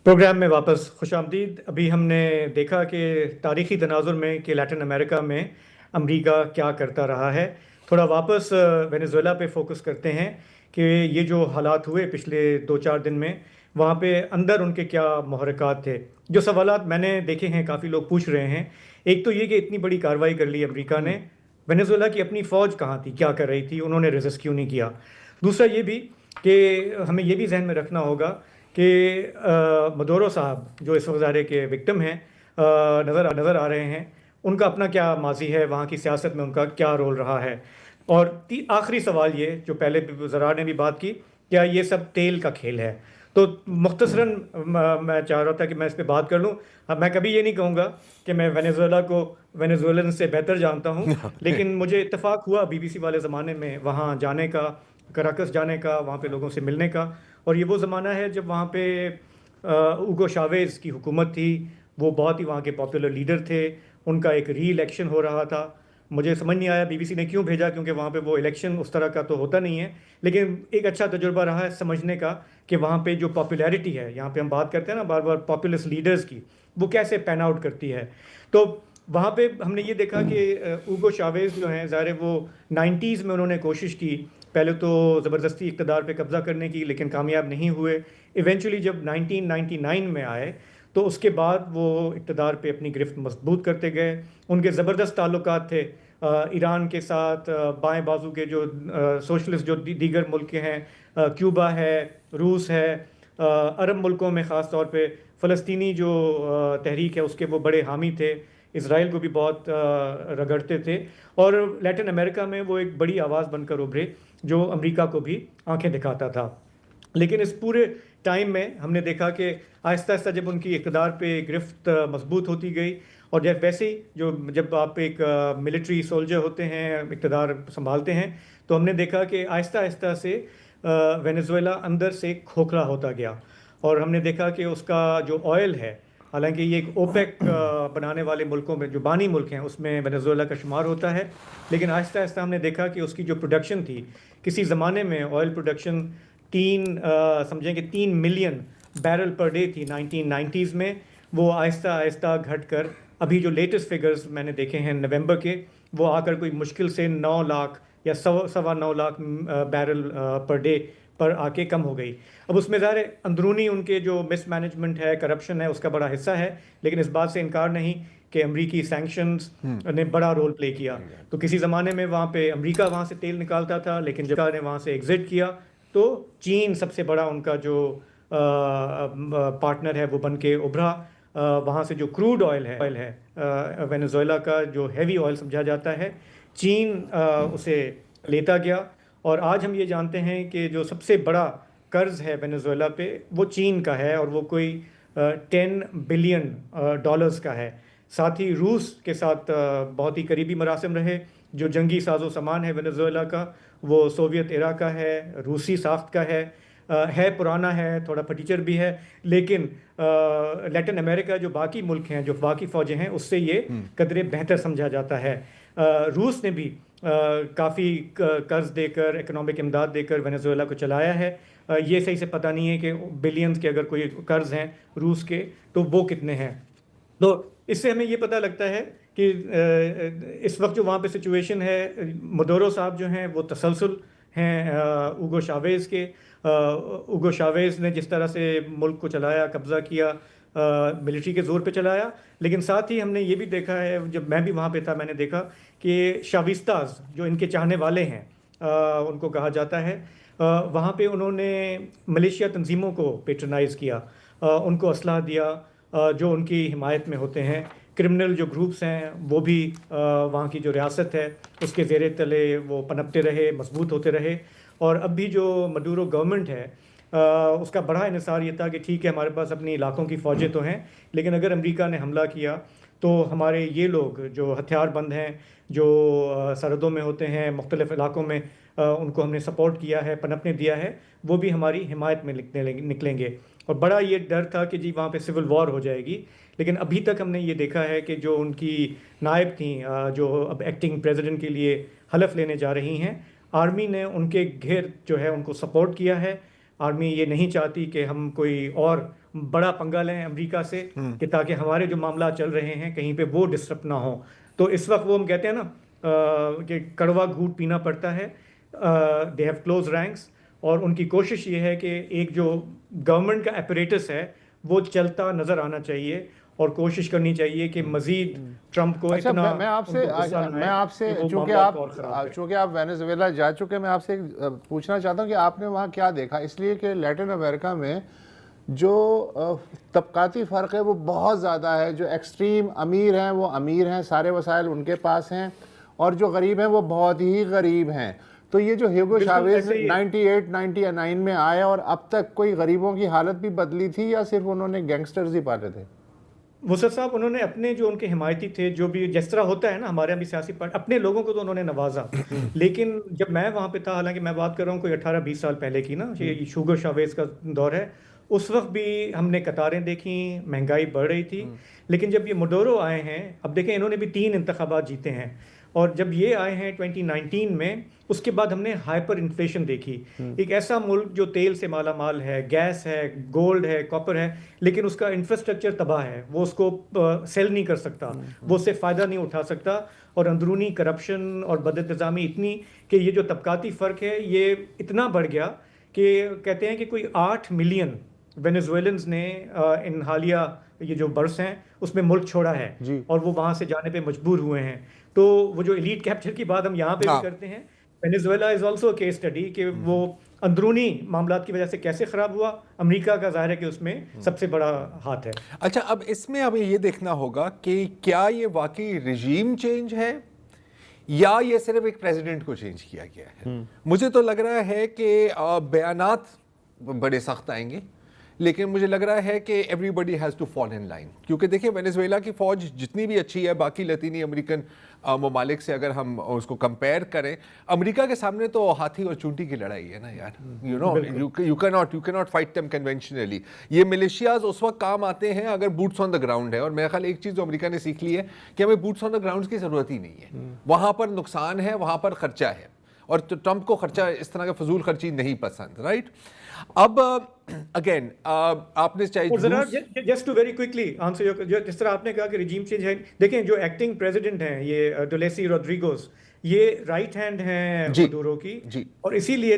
Programme में वापस खुश आमदीद। अभी हमने देखा कि तारीख़ी तनाजुर में कि लैटिन अमेरिका में अमरीका क्या करता रहा है। थोड़ा वापस वेनेज़ुएला पे फोकस करते हैं कि ये जो हालात हुए पिछले 2-4 दिन में, वहाँ पे अंदर उनके क्या मुहर्रिकात थे। जो सवालात मैंने देखे हैं, काफ़ी लोग पूछ रहे हैं। एक तो ये कि इतनी बड़ी कार्रवाई कर ली अमरीका ने, वेनेज़ुएला की अपनी फ़ौज कहाँ थी, क्या कर रही थी, उन्होंने रेजिस्ट क्यों नहीं किया। दूसरा ये भी कि हमें ये भी जहन में रखना होगा कि मदोरो साहब जो इस वजारे के विक्टिम हैं, नज़र आ रहे हैं, उनका अपना क्या माजी है, वहाँ की सियासत में उनका क्या रोल रहा है। और आखिरी सवाल ये जो पहले ज़रा ने भी बात की, क्या ये सब तेल का खेल है। तो मुख्तसरन मैं चाह रहा था कि मैं इस पे बात कर लूँ। अब मैं कभी ये नहीं कहूँगा कि मैं वेनेजुएला को वेनेजुएलन से बेहतर जानता हूँ, लेकिन मुझे इत्तेफाक हुआ बीबीसी वाले ज़माने में वहाँ जाने का, कराकस जाने का, वहाँ पे लोगों से मिलने का। और ये वो ज़माना है जब वहाँ पे उगो शावेज़ की हुकूमत थी। वो बहुत ही वहाँ के पॉपुलर लीडर थे। उनका एक री इलेक्शन हो रहा था। मुझे समझ नहीं आया बीबीसी ने क्यों भेजा, क्योंकि वहाँ पे वो इलेक्शन उस तरह का तो होता नहीं है। लेकिन एक अच्छा तजुर्बा रहा है समझने का कि वहाँ पे जो पॉपुलैरिटी है, यहाँ पे हम बात करते हैं ना बार बार पॉपुलिस्ट लीडर्स की, वो कैसे पैन आउट करती है। तो वहाँ पे हमने ये देखा कि उगो शावेज़ जो हैं, ज़ाहिर है वो 90s में उन्होंने कोशिश की पहले तो ज़बरदस्ती इक़्तिदार पे कब्ज़ा करने की, लेकिन कामयाब नहीं हुए। इवेंचुअली जब 1999 में आए तो उसके बाद वो इक़्तिदार पे अपनी गिरफ्त मजबूत करते गए। उनके ज़बरदस्त ताल्लुकात थे ईरान के साथ, बाएं बाजू के जो सोशलिस्ट जो दीगर मुल्क के हैं, क्यूबा है, रूस है, अरब मुल्कों में ख़ास तौर पे फ़लस्तीनी जो तहरीक है उसके वो बड़े हामी थे। इसराइल को भी बहुत रगड़ते थे। और लैटिन अमेरिका में वो एक बड़ी आवाज़ बनकर उभरे जो अमेरिका को भी आंखें दिखाता था। लेकिन इस पूरे टाइम में हमने देखा कि आहिस्ता आहिस्ता जब उनकी इक़्तिदार पे गिरफ्त मजबूत होती गई, और जब वैसे ही जब आप एक मिलिट्री सोल्जर होते हैं, इक़्तिदार संभालते हैं, तो हमने देखा कि आहिस्ता आहिस्ता से वेनेज़ुएला अंदर से खोखला होता गया। और हमने देखा कि उसका जो ऑयल है, हालांकि ये एक ओपेक बनाने वाले मुल्कों में जो बानी मुल्क हैं उसमें वेनेज़ुएला का शुमार होता है, लेकिन आहिस्ता आहिस्ता हमने देखा कि उसकी जो प्रोडक्शन थी, किसी ज़माने में ऑयल प्रोडक्शन समझें कि 3 मिलियन बैरल पर डे थी 1990s में, वो आहिस्ता आहिस्ता घट कर अभी जो लेटेस्ट फिगर्स मैंने देखे हैं नवंबर के, वो आकर कोई मुश्किल से 9 लाख या सवा 9 लाख बैरल पर डे पर आके कम हो गई। अब उसमें ज़ाहिर है अंदरूनी उनके जो मिसमैनेजमेंट है, करप्शन है, उसका बड़ा हिस्सा है, लेकिन इस बात से इनकार नहीं कि अमरीकी सैंक्शंस ने बड़ा रोल प्ले किया। तो किसी ज़माने में वहाँ पे अमरीका वहाँ से तेल निकालता था, लेकिन जब ने वहाँ से एग्ज़िट किया तो चीन सबसे बड़ा उनका जो पार्टनर है वो बन के उभरा। वहाँ से जो क्रूड ऑयल है वेनेज़ुएला का जो हैवी ऑयल समझा जाता है, चीन उसे लेता गया। और आज हम ये जानते हैं कि जो सबसे बड़ा कर्ज है वेनेज़ुएला पे वो चीन का है, और वो कोई 10 बिलियन डॉलर्स का है। साथ ही रूस के साथ बहुत ही करीबी मरासिम रहे। जो जंगी साजो सामान है वेनेज़ुएला का, वो सोवियत एरा का है, रूसी साख्त का है पुराना है, थोड़ा फटीचर भी है, लेकिन लैटिन अमेरिका जो बाकी मुल्क हैं, जो बाकी फ़ौजें हैं, उससे ये कदरे बेहतर समझा जाता है। रूस ने भी काफ़ी कर्ज देकर, इकनॉमिक इमदाद देकर वेनेज़ुएला को चलाया है। ये सही से पता नहीं है कि बिलियंस के अगर कोई कर्ज हैं रूस के तो वो कितने हैं। तो इससे हमें ये पता लगता है कि इस वक्त जो वहाँ पे सिचुएशन है, मदोरो साहब जो हैं वो तसलसल हैं उगो शावेज़ के। उगो शावेज़ ने जिस तरह से मुल्क को चलाया, कब्ज़ा किया, मिलिट्री के ज़ोर पे चलाया, लेकिन साथ ही हमने ये भी देखा है, जब मैं भी वहाँ पे था मैंने देखा कि शाविस्ताज जो इनके चाहने वाले हैं, उनको कहा जाता है, वहाँ पे उन्होंने मलेशिया तंजीमों को पेट्रनाइज़ किया, उनको असलहा दिया जो उनकी हिमायत में होते हैं। क्रिमिनल जो ग्रुप्स हैं वो भी वहाँ की जो रियासत है उसके ज़ेरे तले वो पनपते रहे, मजबूत होते रहे। और अब भी जो मडूरो गवर्नमेंट है उसका बड़ा इन्हिसार ये था कि ठीक है हमारे पास अपनी इलाकों की फ़ौजें तो हैं, लेकिन अगर अमेरिका ने हमला किया तो हमारे ये लोग जो हथियारबंद हैं, जो सरहदों में होते हैं मुख्तलिफ़ इलाकों में, उनको हमने सपोर्ट किया है, पनपने दिया है, वो भी हमारी हिमायत में निकलेंगे। और बड़ा ये डर था कि जी वहाँ पे सिविल वॉर हो जाएगी। लेकिन अभी तक हमने ये देखा है कि जो उनकी नायब थी, जो अब एक्टिंग प्रेसिडेंट के लिए हलफ लेने जा रही हैं, आर्मी ने उनके घेर जो है उनको सपोर्ट किया है। آرمی یہ نہیں چاہتی کہ ہم کوئی اور بڑا پنگا لیں امریکہ سے کہ تاکہ ہمارے جو معاملات چل رہے ہیں کہیں پہ وہ ڈسٹرپ نہ ہوں. تو اس وقت وہ ہم کہتے ہیں نا کہ کڑوا گھونٹ پینا پڑتا ہے. دے ہیو کلوز رینکس, اور ان کی کوشش یہ ہے کہ ایک جو گورنمنٹ کا اپریٹس ہے وہ چلتا نظر آنا چاہیے, اور کوشش کرنی چاہیے کہ مزید ٹرمپ کو اتنا میں آپ سے چونکہ آپ وینیزویلا جا چکے, میں آپ سے پوچھنا چاہتا ہوں کہ آپ نے وہاں کیا دیکھا, اس لیے کہ لیٹن امریکہ میں جو طبقاتی فرق ہے وہ بہت زیادہ ہے. جو ایکسٹریم امیر ہیں وہ امیر ہیں, سارے وسائل ان کے پاس ہیں, اور جو غریب ہیں وہ بہت ہی غریب ہیں. تو یہ جو ہیوگو شاویز 98-99 میں آیا, اور اب تک کوئی غریبوں کی حالت بھی بدلی تھی یا صرف انہوں نے گینگسٹرز ہی پالے تھے؟ وسط صاحب انہوں نے اپنے جو ان کے حمایتی تھے, جو بھی جس طرح ہوتا ہے نا ہمارے یہاں بھی سیاسی پارٹی, اپنے لوگوں کو تو انہوں نے نوازا. لیکن جب میں وہاں پہ تھا, حالانکہ میں بات کر رہا ہوں کوئی 18-20 سال پہلے کی نا, یہ ہیوگو شاویز کا دور ہے, اس وقت بھی ہم نے قطاریں دیکھیں, مہنگائی بڑھ رہی تھی. لیکن جب یہ مڈورو آئے ہیں, اب دیکھیں انہوں نے بھی 3 انتخابات جیتے ہیں, اور جب یہ آئے ہیں 2019 میں, اس کے بعد ہم نے ہائپر انفلیشن دیکھی. ایک ایسا ملک جو تیل سے مالا مال ہے, گیس ہے, گولڈ ہے, کاپر ہے, لیکن اس کا انفراسٹرکچر تباہ ہے, وہ اس کو سیل نہیں کر سکتا, وہ اس سے فائدہ نہیں اٹھا سکتا, اور اندرونی کرپشن اور بد انتظامی اتنی کہ یہ جو طبقاتی فرق ہے یہ اتنا بڑھ گیا کہ کہتے ہیں کہ کوئی 8 ملین وینیزویلنز نے ان حالیہ یہ جو برس ہیں اس میں ملک چھوڑا ہے, اور وہ وہاں سے جانے پہ مجبور ہوئے ہیں. تو وہ جو ایلیٹ کیپچر کی بات ہم یہاں پہ بھی کرتے ہیں, Venezuela is also a case study کہ وہ اندرونی معاملات کی وجہ سے کیسے خراب ہوا. امریکہ کا ظاہر ہے کہ اس میں سب سے بڑا ہاتھ ہے. اچھا, اب اس میں ہمیں یہ دیکھنا ہوگا کہ کیا یہ واقعی رجیم چینج ہے یا یہ صرف ایک پریزیڈنٹ کو چینج کیا گیا ہے. مجھے تو لگ رہا ہے کہ بیانات بڑے سخت آئیں گے, لیکن مجھے لگ رہا ہے کہ everybody has to fall in line, کیونکہ دیکھیں وینیزویلا کی فوج جتنی بھی اچھی ہے باقی لطینی امریکن ممالک سے اگر ہم اس کو کمپیئر کریں, امریکہ کے سامنے تو ہاتھی اور چونٹی کی لڑائی ہے نا یار. یو کی ناٹ فائٹ دیم کنونشنلی. یہ ملیشیاز اس وقت کام آتے ہیں اگر بوٹس آن دا گراؤنڈ ہے, اور میرا خیال ایک چیز جو امریکہ نے سیکھ لی ہے کہ ہمیں بوٹس آن دا گراؤنڈ کی ضرورت ہی نہیں ہے. وہاں پر نقصان ہے, وہاں پر خرچہ ہے, اور ٹرمپ کو خرچہ اس طرح کا فضول خرچی نہیں پسند, رائٹ. اب اگین آپ نے چاہیے just to very quickly answer, جس طرح آپ نے کہا کہ رجیم چینج ہے, دیکھیں جو ایکٹنگ پریزیڈنٹ ہیں یہ ڈولیسی روڈریگوز, یہ رائٹ ہینڈ ہیں مڈورو کی, اور اسی لیے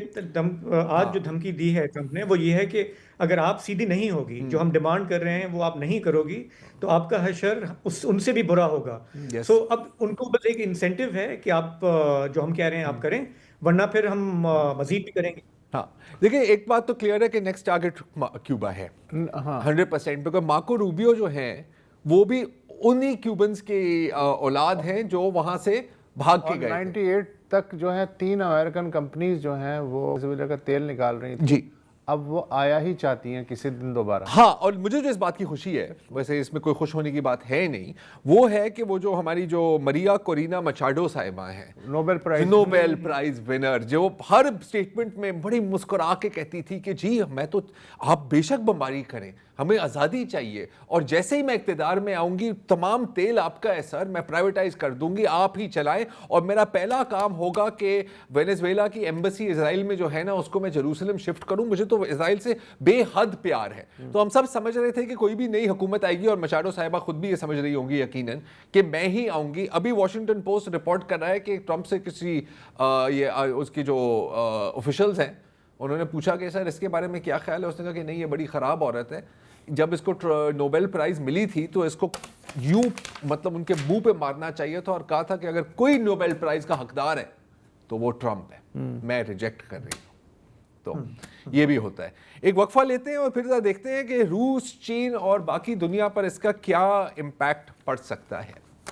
آج جو دھمکی دی ہے ٹرمپ نے وہ یہ ہے کہ اگر آپ سیدھی نہیں ہوگی, جو ہم ڈیمانڈ کر رہے ہیں وہ آپ نہیں کرو گی, تو آپ کا حشر ان سے بھی برا ہوگا. سو اب ان کو بس ایک انسینٹیو ہے کہ آپ جو ہم کہہ رہے ہیں آپ کریں, ورنہ پھر ہم مزید بھی کریں گے. ہاں دیکھیں ایک بات تو کلیئر ہے کہ نیکسٹ ٹارگٹ کیوبا ہے 100%, بیکاز مارکو روبیو جو ہیں وہ بھی انہی کیوبنز کی اولاد ہیں جو وہاں سے بھاگ کے گئے. 98 تک جو ہے 3 امریکن کمپنیز جو ہیں وہ وینیزویلا کا تیل نکال رہی تھیں, اب وہ آیا ہی چاہتی ہیں کسی دن دوبارہ. ہاں, اور مجھے جو اس بات کی خوشی ہے, ویسے اس میں کوئی خوش ہونے کی بات ہے نہیں, وہ ہے کہ وہ جو ہماری جو مریا کورینا مچاڈو صاحبہ ہیں, نوبل پرائز ونر, جو ہر اسٹیٹمنٹ میں بڑی مسکرا کے کہتی تھی کہ جی میں تو, آپ بے شک بمباری کریں, ہمیں آزادی چاہیے, اور جیسے ہی میں اقتدار میں آؤں گی تمام تیل آپ کا ہے سر, میں پرائیویٹائز کر دوں گی, آپ ہی چلائیں, اور میرا پہلا کام ہوگا کہ وینیزویلا کی ایمبیسی اسرائیل میں جو ہے نا اس کو میں جیروسلم شفٹ کروں. مجھے تو اسرائیل سے بے حد پیار ہے. تو ہم سب سمجھ رہے تھے کہ کوئی بھی نئی حکومت آئے گی, اور مچاڈو صاحبہ خود بھی یہ سمجھ رہی ہوں گی یقیناً کہ میں ہی آؤں گی. ابھی واشنگٹن پوسٹ رپورٹ کر رہا ہے کہ ٹرمپ سے کسی یہ اس کی جو آفیشلز ہیں انہوں نے پوچھا کہ سر اس کے بارے میں کیا خیال ہے, اس نے کہا کہ نہیں یہ بڑی خراب عورت ہے. جب اس کو نوبل پرائز ملی تھی تو اس کو یوں مطلب ان کے منہ پہ مارنا چاہیے تھا, اور کہا تھا کہ اگر کوئی نوبل پرائز کا حقدار ہے تو وہ ٹرمپ ہے, میں ریجیکٹ کر رہی ہوں. تو یہ بھی ہوتا ہے. ایک وقفہ لیتے ہیں اور پھر دیکھتے ہیں کہ روس, چین اور باقی دنیا پر اس کا کیا امپیکٹ پڑ سکتا ہے.